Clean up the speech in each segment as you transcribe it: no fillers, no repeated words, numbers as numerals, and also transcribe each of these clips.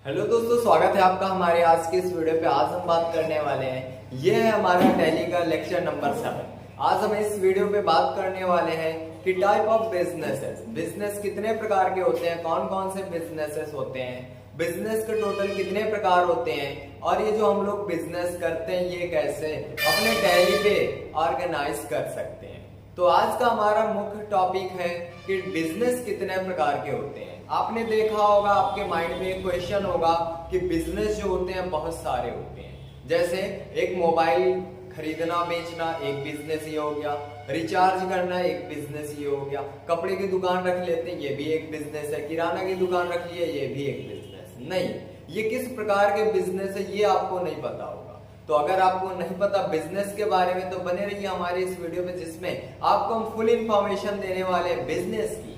Hello दोस्तों, स्वागत है आपका हमारे आज के इस वीडियो पे। आज हम बात करने वाले हैं, ये है हमारा टैली का लेक्चर नंबर 7। आज हम इस वीडियो पे बात करने वाले हैं कि टाइप ऑफ बिजनेसेस, बिजनेस कितने प्रकार के होते हैं, कौन कौन से बिजनेसेस होते हैं, बिजनेस के टोटल कितने प्रकार होते हैं, और ये जो हम लोग बिजनेस करते हैं ये कैसे अपने टैली पे ऑर्गेनाइज कर सकते हैं। तो आज का हमारा मुख्य टॉपिक है कि बिजनेस कितने प्रकार के होते हैं। आपने देखा होगा, आपके माइंड में एक क्वेश्चन होगा कि बिजनेस जो होते हैं बहुत सारे होते हैं। जैसे एक मोबाइल खरीदना बेचना एक बिजनेस ही हो गया, रिचार्ज करना एक बिजनेस ही हो गया, कपड़े की दुकान रख लेते हैं ये भी एक बिजनेस है, किराना की दुकान रख लिया ये भी एक बिजनेस। नहीं, ये किस प्रकार के बिजनेस है ये आपको नहीं पता होगा। तो अगर आपको नहीं पता बिजनेस के बारे में तो बने रहिए हमारे इस वीडियो में, जिसमें आपको हम फुल इंफॉर्मेशन देने वाले हैं बिजनेस की।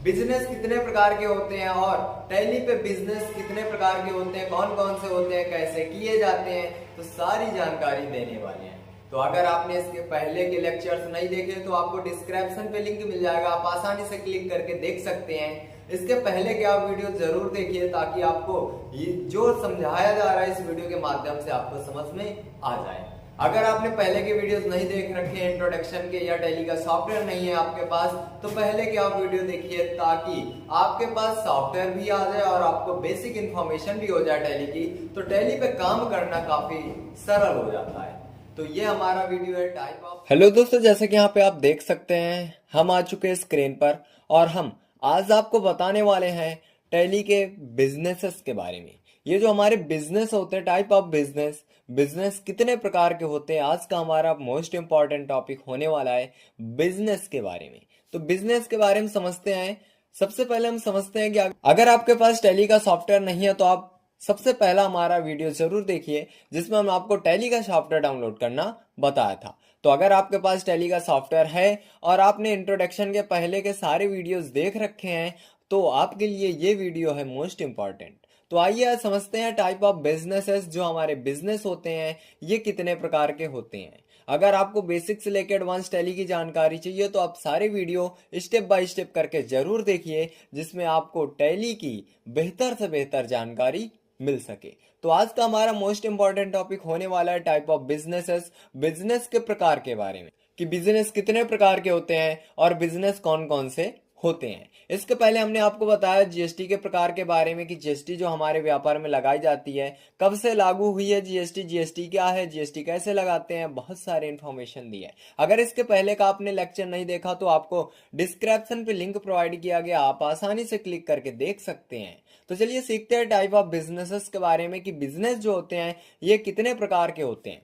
बिजनेस कितने प्रकार के होते हैं और टैली पे बिजनेस कितने प्रकार के होते हैं, कौन कौन से होते हैं, कैसे किए जाते हैं, तो सारी जानकारी देने वाले हैं। तो अगर आपने इसके पहले के लेक्चर्स नहीं देखे तो आपको डिस्क्रिप्शन पे लिंक मिल जाएगा, आप आसानी से क्लिक करके देख सकते हैं। इसके पहले के आप वीडियो जरूर देखिए ताकि आपको ये जो समझाया जा रहा है इस वीडियो के माध्यम से आपको समझ में आ जाए। अगर आपने पहले के वीडियोस नहीं देख रखे हैं इंट्रोडक्शन के या टैली का सॉफ्टवेयर नहीं है आपके पास, तो पहले के आप वीडियो देखिए ताकि आपके पास सॉफ्टवेयर भी आ जाए और आपको बेसिक इंफॉर्मेशन भी हो जाए टैली की। तो टैली पे काम करना काफी सरल हो जाता है। तो ये हमारा वीडियो है टाइप ऑफ। हेलो दोस्तों, जैसे कि यहाँ पे आप देख सकते हैं हम आ चुके हैं स्क्रीन पर और हम आज आपको बताने वाले हैं टैली के बिजनेसेस के बारे में। ये जो हमारे बिजनेस होते हैं, टाइप ऑफ बिजनेस, बिजनेस कितने प्रकार के होते हैं, आज का हमारा मोस्ट इंपॉर्टेंट टॉपिक होने वाला है बिजनेस के बारे में। तो बिजनेस के बारे में समझते हैं। सबसे पहले हम समझते हैं कि अगर आपके पास टैली का सॉफ्टवेयर नहीं है तो आप सबसे पहला हमारा वीडियो जरूर देखिए जिसमें हम आपको टैली का सॉफ्टवेयर डाउनलोड करना बताया था। तो अगर आपके पास टैली का सॉफ्टवेयर है और आपने इंट्रोडक्शन के पहले के सारे वीडियोस देख रखे हैं तो आपके लिए ये वीडियो है मोस्ट इंपॉर्टेंट। तो आइए आज समझते हैं टाइप ऑफ बिजनेसेस, जो हमारे बिजनेस होते हैं ये कितने प्रकार के होते हैं। अगर आपको बेसिक से लेकर एडवांस टैली की जानकारी चाहिए तो आप सारे वीडियो स्टेप बाय स्टेप करके जरूर देखिए जिसमें आपको टैली की बेहतर से बेहतर जानकारी मिल सके। तो आज का हमारा मोस्ट इंपॉर्टेंट टॉपिक होने वाला है टाइप ऑफ बिजनेसेस, बिजनेस के प्रकार के बारे में कि बिजनेस कितने प्रकार के होते हैं और बिजनेस कौन कौन से होते हैं। इसके पहले हमने आपको बताया जीएसटी के प्रकार के बारे में कि जीएसटी जो हमारे व्यापार में लगाई जाती है, कब से लागू हुई है जीएसटी, जीएसटी क्या है, जीएसटी कैसे लगाते हैं, बहुत सारे इंफॉर्मेशन दी है। अगर इसके पहले का आपने लेक्चर नहीं देखा तो आपको डिस्क्रिप्शन पे लिंक प्रोवाइड किया गया, आप आसानी से क्लिक करके देख सकते हैं। तो चलिए सीखते हैं टाइप ऑफ बिजनेसेस के बारे में कि बिजनेस जो होते हैं ये कितने प्रकार के होते हैं।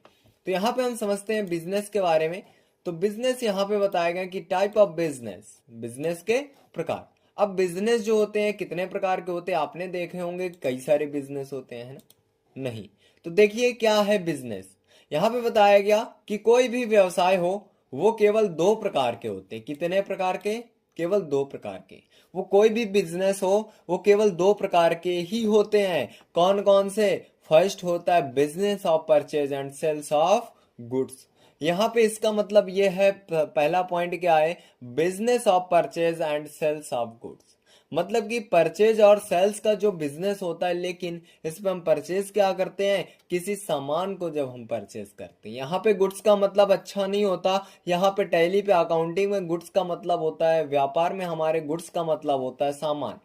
तो यहाँ पे हम समझते हैं बिजनेस के बारे में। तो बिजनेस यहाँ पे बताया गया कि टाइप ऑफ बिजनेस, बिजनेस के प्रकार। अब बिजनेस जो होते हैं कितने प्रकार के होते हैं, आपने देखे होंगे कई सारे बिजनेस होते हैं, है ना? नहीं, तो देखिए क्या है बिजनेस। यहाँ पे बताया गया कि कोई भी व्यवसाय हो वो केवल दो प्रकार के होते हैं। कितने प्रकार के? केवल दो प्रकार के। वो कोई भी बिजनेस हो वो केवल दो प्रकार के ही होते हैं। कौन कौन से? फर्स्ट होता है business of purchase and sales of goods. यहाँ पे इसका मतलब ये है, पहला पॉइंट क्या है, business of purchase and sales of goods. मतलब कि परचेज और सेल्स का जो बिजनेस होता है, लेकिन इसमें हम परचेज क्या करते हैं, किसी सामान को जब हम परचेज करते हैं। यहाँ पे गुड्स का मतलब अच्छा नहीं होता, यहाँ पे टैली पे अकाउंटिंग में गुड्स का मतलब होता है, व्यापार में हमारे गुड्स का मतलब होता है सामान।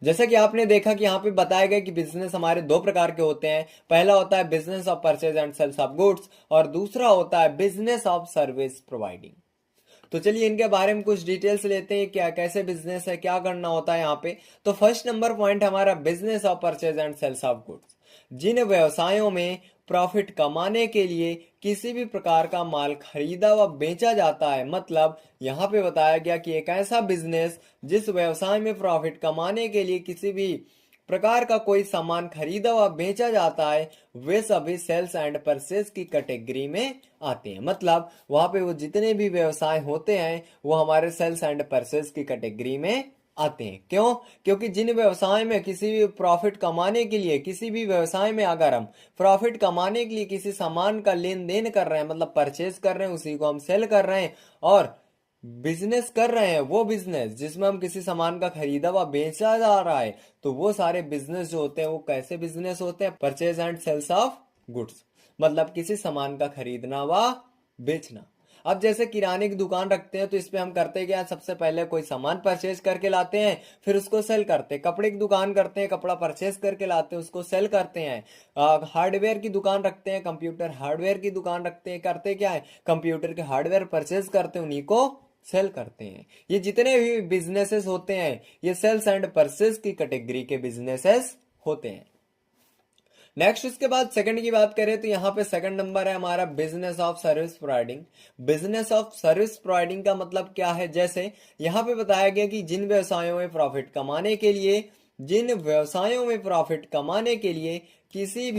जैसा कि आपने देखा कि यहाँ पे बताया गया कि बिजनेस हमारे दो प्रकार के होते हैं। पहला होता है business of purchase and sales of goods और दूसरा होता है बिजनेस ऑफ सर्विस प्रोवाइडिंग। तो चलिए इनके बारे में कुछ डिटेल्स लेते हैं, क्या कैसे बिजनेस है, क्या करना होता है यहाँ पे। तो फर्स्ट नंबर पॉइंट हमारा business of purchase and sales of goods. जिन व्यवसायों में प्रॉफिट कमाने के लिए किसी भी प्रकार का माल खरीदा व बेचा जाता है, मतलब यहाँ पे बताया गया कि एक ऐसा बिजनेस जिस व्यवसाय में प्रॉफिट कमाने के लिए किसी भी प्रकार का कोई सामान खरीदा व बेचा जाता है वे सभी सेल्स एंड परचेज की कैटेगरी में आते हैं। मतलब वहां पे वो जितने भी व्यवसाय होते हैं वो हमारे सेल्स एंड परचेज की कैटेगरी में आते हैं। क्यों? क्योंकि जिन व्यवसाय में किसी भी प्रॉफिट कमाने के लिए, किसी भी व्यवसाय में अगर हम प्रॉफिट कमाने के लिए किसी सामान का लेन देन कर रहे हैं, मतलब परचेज कर रहे हैं, उसी को हम सेल कर रहे हैं, और बिजनेस कर रहे हैं, वो बिजनेस जिसमें हम किसी सामान का खरीदा व बेचा जा रहा है, तो वो सारे बिजनेस जो होते हैं वो कैसे बिजनेस होते हैं? Purchase and sales of goods, मतलब किसी सामान का खरीदना व बेचना। अब जैसे किराने की दुकान रखते हैं तो इसपे हम करते क्या? सबसे पहले कोई सामान परचेज करके लाते हैं, फिर उसको सेल करते हैं। कपड़े की दुकान करते हैं, कपड़ा परचेज करके लाते हैं, उसको सेल करते हैं। हार्डवेयर की दुकान रखते हैं, कंप्यूटर हार्डवेयर की दुकान रखते हैं, करते क्या है? कंप्यूटर के हार्डवेयर परचेज करते हैं, उन्हीं को सेल करते हैं। ये जितने भी बिजनेसेस होते हैं ये सेल्स एंड परचेज की कैटेगरी के बिजनेसेस होते हैं। नेक्स्ट उसके बाद सेकंड की बात करें तो यहाँ पे सेकंड नंबर है हमारा business of service providing. Business of service providing का मतलब क्या है? जैसे यहाँ पे बताया गया कि जिन व्यवसायों में प्रॉफिट कमाने के लिए किसी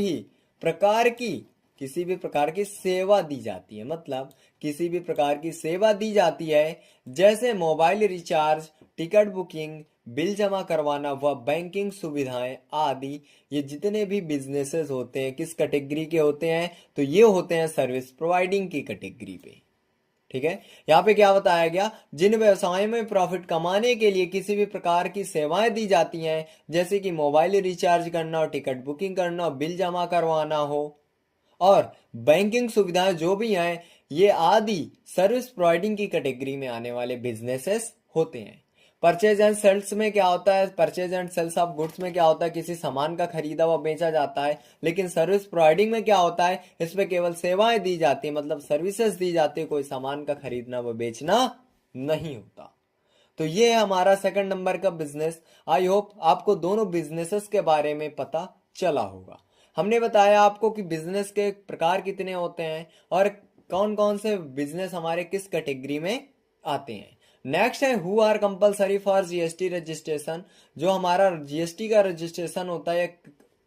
भी प्रकार की सेवा दी जाती है, मतलब किसी भी प्रकार की सेवा दी जाती है, जैसे mobile recharge, ticket booking, bill जमा करवाना व बैंकिंग सुविधाएं आदि। ये जितने भी बिजनेसेस होते हैं किस कैटेगरी के होते हैं? तो ये होते हैं सर्विस प्रोवाइडिंग की कैटेगरी पे। ठीक है, यहाँ पे क्या बताया गया? जिन व्यवसायों में प्रॉफिट कमाने के लिए किसी भी प्रकार की सेवाएं दी जाती हैं, जैसे कि मोबाइल रिचार्ज करना हो, टिकट बुकिंग करना हो, बिल जमा करवाना हो और बैंकिंग सुविधाएं जो भी हैं, ये आदि सर्विस प्रोवाइडिंग की कैटेगरी में आने वाले बिजनेसेस होते हैं। परचेज एंड सेल्स में क्या होता है? Purchase and sales of goods में क्या होता है? किसी सामान का खरीदा हुआ बेचा जाता है। लेकिन सर्विस प्रोवाइडिंग में क्या होता है? इसमें केवल सेवाएं दी जाती है, मतलब सर्विसेज दी जाती है, कोई सामान का खरीदना व बेचना नहीं होता। तो ये है हमारा सेकंड नंबर का बिजनेस। आई होप आपको दोनों बिजनेसेस के बारे में पता चला होगा। हमने बताया आपको कि बिजनेस के प्रकार कितने होते हैं और कौन कौन से बिजनेस हमारे किस कैटेगरी में आते हैं। नेक्स्ट है who are compulsory for GST registration. जो हमारा जीएसटी का रजिस्ट्रेशन होता है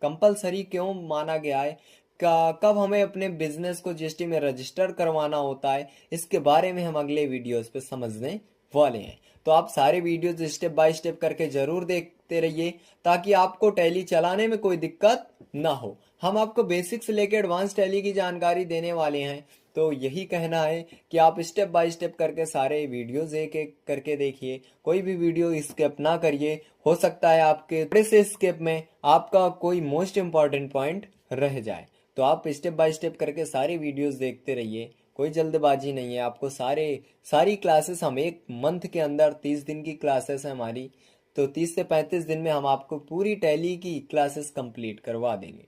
कंपलसरी क्यों माना गया है, कब हमें अपने बिजनेस को जीएसटी में रजिस्टर करवाना होता है, इसके बारे में हम अगले वीडियोस पे समझने वाले हैं। तो आप सारे वीडियोस स्टेप बाय स्टेप करके जरूर देखते रहिए ताकि आपको टैली चलाने में कोई दिक्कत ना हो। हम आपको बेसिक से लेकर एडवांस टैली की जानकारी देने वाले हैं। तो यही कहना है कि आप स्टेप बाय स्टेप करके सारे वीडियोस एक एक करके देखिए, कोई भी वीडियो स्किप ना करिए। हो सकता है आपके थोड़े से स्किप में आपका कोई मोस्ट इंपॉर्टेंट पॉइंट रह जाए। तो आप स्टेप बाय स्टेप करके सारे वीडियोस देखते रहिए, कोई जल्दबाजी नहीं है। आपको सारी क्लासेस हम एक मंथ के अंदर 30 दिन की क्लासेस है हमारी, तो 30 से 35 दिन में हम आपको पूरी टैली की क्लासेस कंप्लीट करवा देंगे।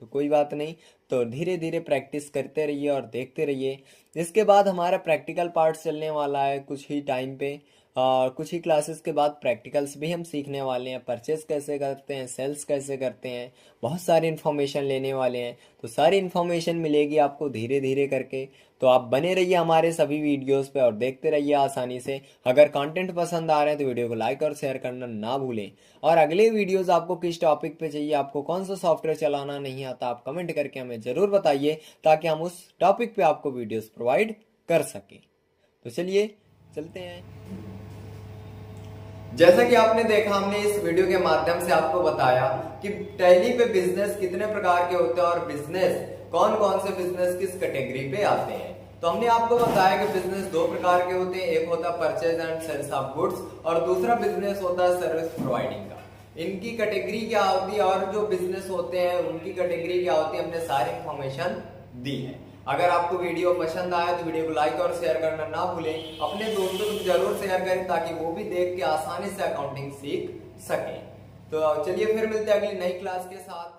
तो कोई बात नहीं, तो धीरे धीरे प्रैक्टिस करते रहिए और देखते रहिए। इसके बाद हमारा प्रैक्टिकल पार्ट चलने वाला है कुछ ही टाइम पे, और कुछ ही क्लासेस के बाद प्रैक्टिकल्स भी हम सीखने वाले हैं। परचेस कैसे करते हैं, सेल्स कैसे करते हैं, बहुत सारी इन्फॉर्मेशन लेने वाले हैं। तो सारी इन्फॉर्मेशन मिलेगी आपको धीरे धीरे करके। तो आप बने रहिए हमारे सभी वीडियोस पे और देखते रहिए आसानी से। अगर कंटेंट पसंद आ रहे हैं तो वीडियो को लाइक और शेयर करना ना भूलें। और अगले वीडियोस आपको किस टॉपिक पे चाहिए, आपको कौन सा सॉफ्टवेयर चलाना नहीं आता, आप कमेंट करके हमें जरूर बताइए ताकि हम उस टॉपिक पे आपको वीडियोस प्रोवाइड कर सकें। तो चलिए चलते हैं। जैसा कि आपने देखा, हमने इस वीडियो के माध्यम से आपको बताया कि टैली पे बिजनेस कितने प्रकार के होते हैं और बिजनेस कौन कौन से बिजनेस किस कैटेगरी पे आते हैं। तो हमने आपको बताया कि बिजनेस दो प्रकार के होते हैं, एक होता है purchase and sales of goods और दूसरा बिजनेस होता है सर्विस प्रोवाइडिंग का। इनकी कैटेगरी क्या होती है और जो बिजनेस होते हैं उनकी कैटेगरी क्या होती है, हमने सारी इंफॉर्मेशन दी है। अगर आपको वीडियो पसंद आया तो वीडियो को लाइक और शेयर करना ना भूलें। अपने दोस्तों को जरूर शेयर करें ताकि वो भी देख के आसानी से अकाउंटिंग सीख सकें। तो चलिए फिर मिलते हैं अगली नई क्लास के साथ।